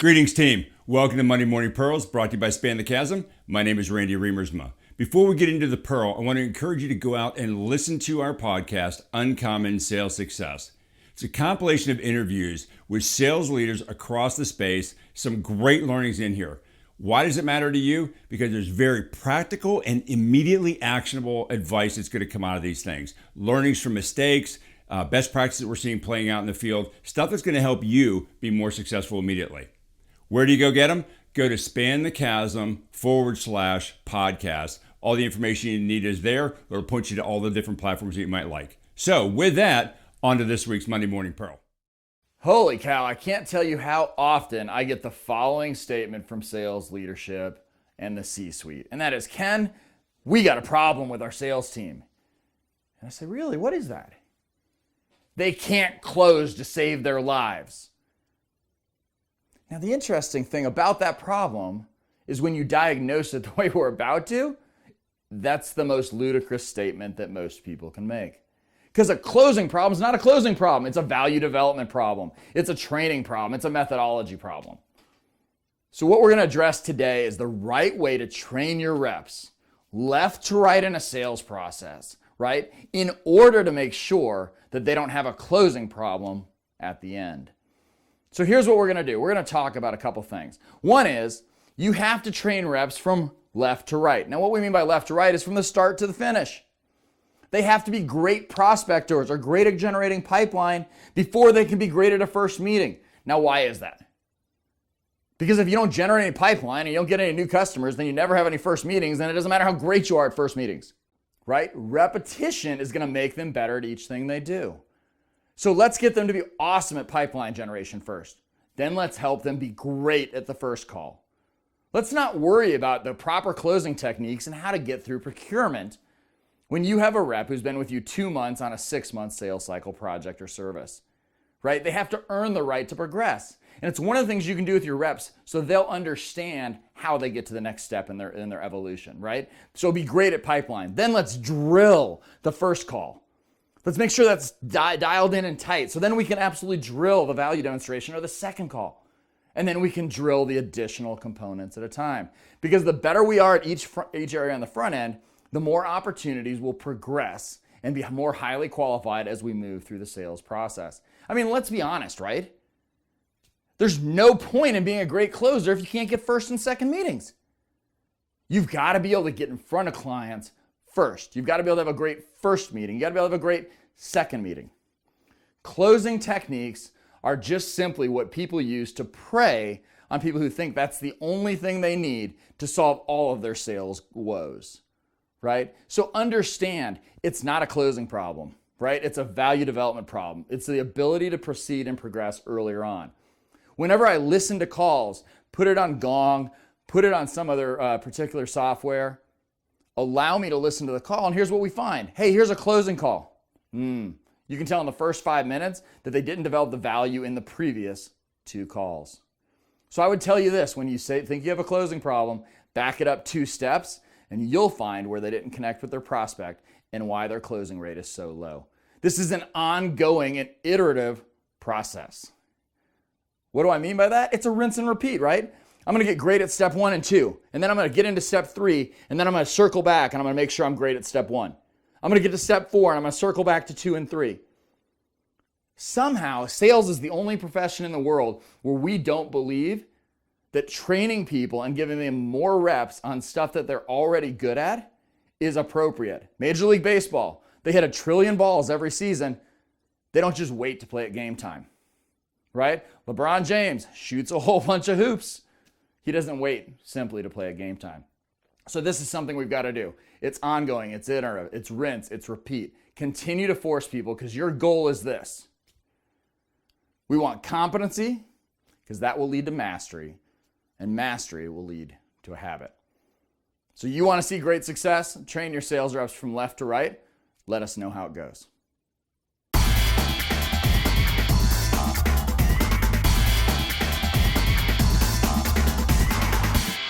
Greetings, team. Welcome to Monday Morning Pearls, brought to you by Span the Chasm. My name is Randy Remersma. Before we get into the Pearl, I want to encourage you to go out and listen to our podcast, Uncommon Sales Success. It's a compilation of interviews with sales leaders across the space, some great learnings in here. Why does it matter to you? Because there's very practical and immediately actionable advice that's going to come out of these things. Learnings from mistakes, best practices we're seeing playing out in the field, stuff that's going to help you be more successful immediately. Where do you go get them? Go to spanthechasm.com/podcast. All the information you need is there. It'll point you to all the different platforms that you might like. So with that, on to this week's Monday Morning Pearl. Holy cow, I can't tell you how often I get the following statement from sales leadership and the C-suite. And that is, Ken, we got a problem with our sales team. And I say, really, what is that? They can't close to save their lives. Now, the interesting thing about that problem is when you diagnose it the way we're about to, that's the most ludicrous statement that most people can make. Because a closing problem is not a closing problem. It's a value development problem. It's a training problem. It's a methodology problem. So what we're going to address today is the right way to train your reps left to right in a sales process, right? In order to make sure that they don't have a closing problem at the end. So here's what we're going to do. We're going to talk about a couple things. One is you have to train reps from left to right. Now, what we mean by left to right is from the start to the finish. They have to be great prospectors or great at generating pipeline before they can be great at a first meeting. Now, why is that? Because if you don't generate any pipeline and you don't get any new customers, then you never have any first meetings, and it doesn't matter how great you are at first meetings, right? Repetition is going to make them better at each thing they do. So let's get them to be awesome at pipeline generation first. Then let's help them be great at the first call. Let's not worry about the proper closing techniques and how to get through procurement when you have a rep who's been with you 2 months on a 6-month sales cycle project or service, right? They have to earn the right to progress. And it's one of the things you can do with your reps so they'll understand how they get to the next step in their evolution, right? So be great at pipeline. Then let's drill the first call. Let's make sure that's dialed in and tight. So then we can absolutely drill the value demonstration or the second call. And then we can drill the additional components at a time. Because the better we are at each area on the front end, the more opportunities will progress and be more highly qualified as we move through the sales process. I mean, let's be honest, right? There's no point in being a great closer if you can't get first and second meetings. You've got to be able to get in front of clients first. You've got to be able to have a great first meeting. You've got to be able to have a great second meeting. Closing techniques are just simply what people use to prey on people who think that's the only thing they need to solve all of their sales woes, right? So understand it's not a closing problem, right? It's a value development problem. It's the ability to proceed and progress earlier on. Whenever I listen to calls, put it on Gong, put it on some other particular software, allow me to listen to the call, and here's what we find. Hey, here's a closing call. You can tell in the first 5 minutes that they didn't develop the value in the previous 2 calls. So I would tell you this, when you think you have a closing problem, back it up 2 steps, and you'll find where they didn't connect with their prospect and why their closing rate is so low. This is an ongoing and iterative process. What do I mean by that? It's a rinse and repeat, right? I'm going to get great at step 1 and 2, and then I'm going to get into step 3, and then I'm going to circle back, and I'm going to make sure I'm great at step 1. I'm going to get to step 4, and I'm going to circle back to 2 and 3. Somehow, sales is the only profession in the world where we don't believe that training people and giving them more reps on stuff that they're already good at is appropriate. Major League Baseball, they hit 1 trillion balls every season. They don't just wait to play at game time, right? LeBron James shoots a whole bunch of hoops. He doesn't wait simply to play at game time. So this is something we've got to do. It's ongoing, it's iterative, it's rinse, it's repeat. Continue to force people because your goal is this. We want competency because that will lead to mastery, and mastery will lead to a habit. So you want to see great success? Train your sales reps from left to right. Let us know how it goes.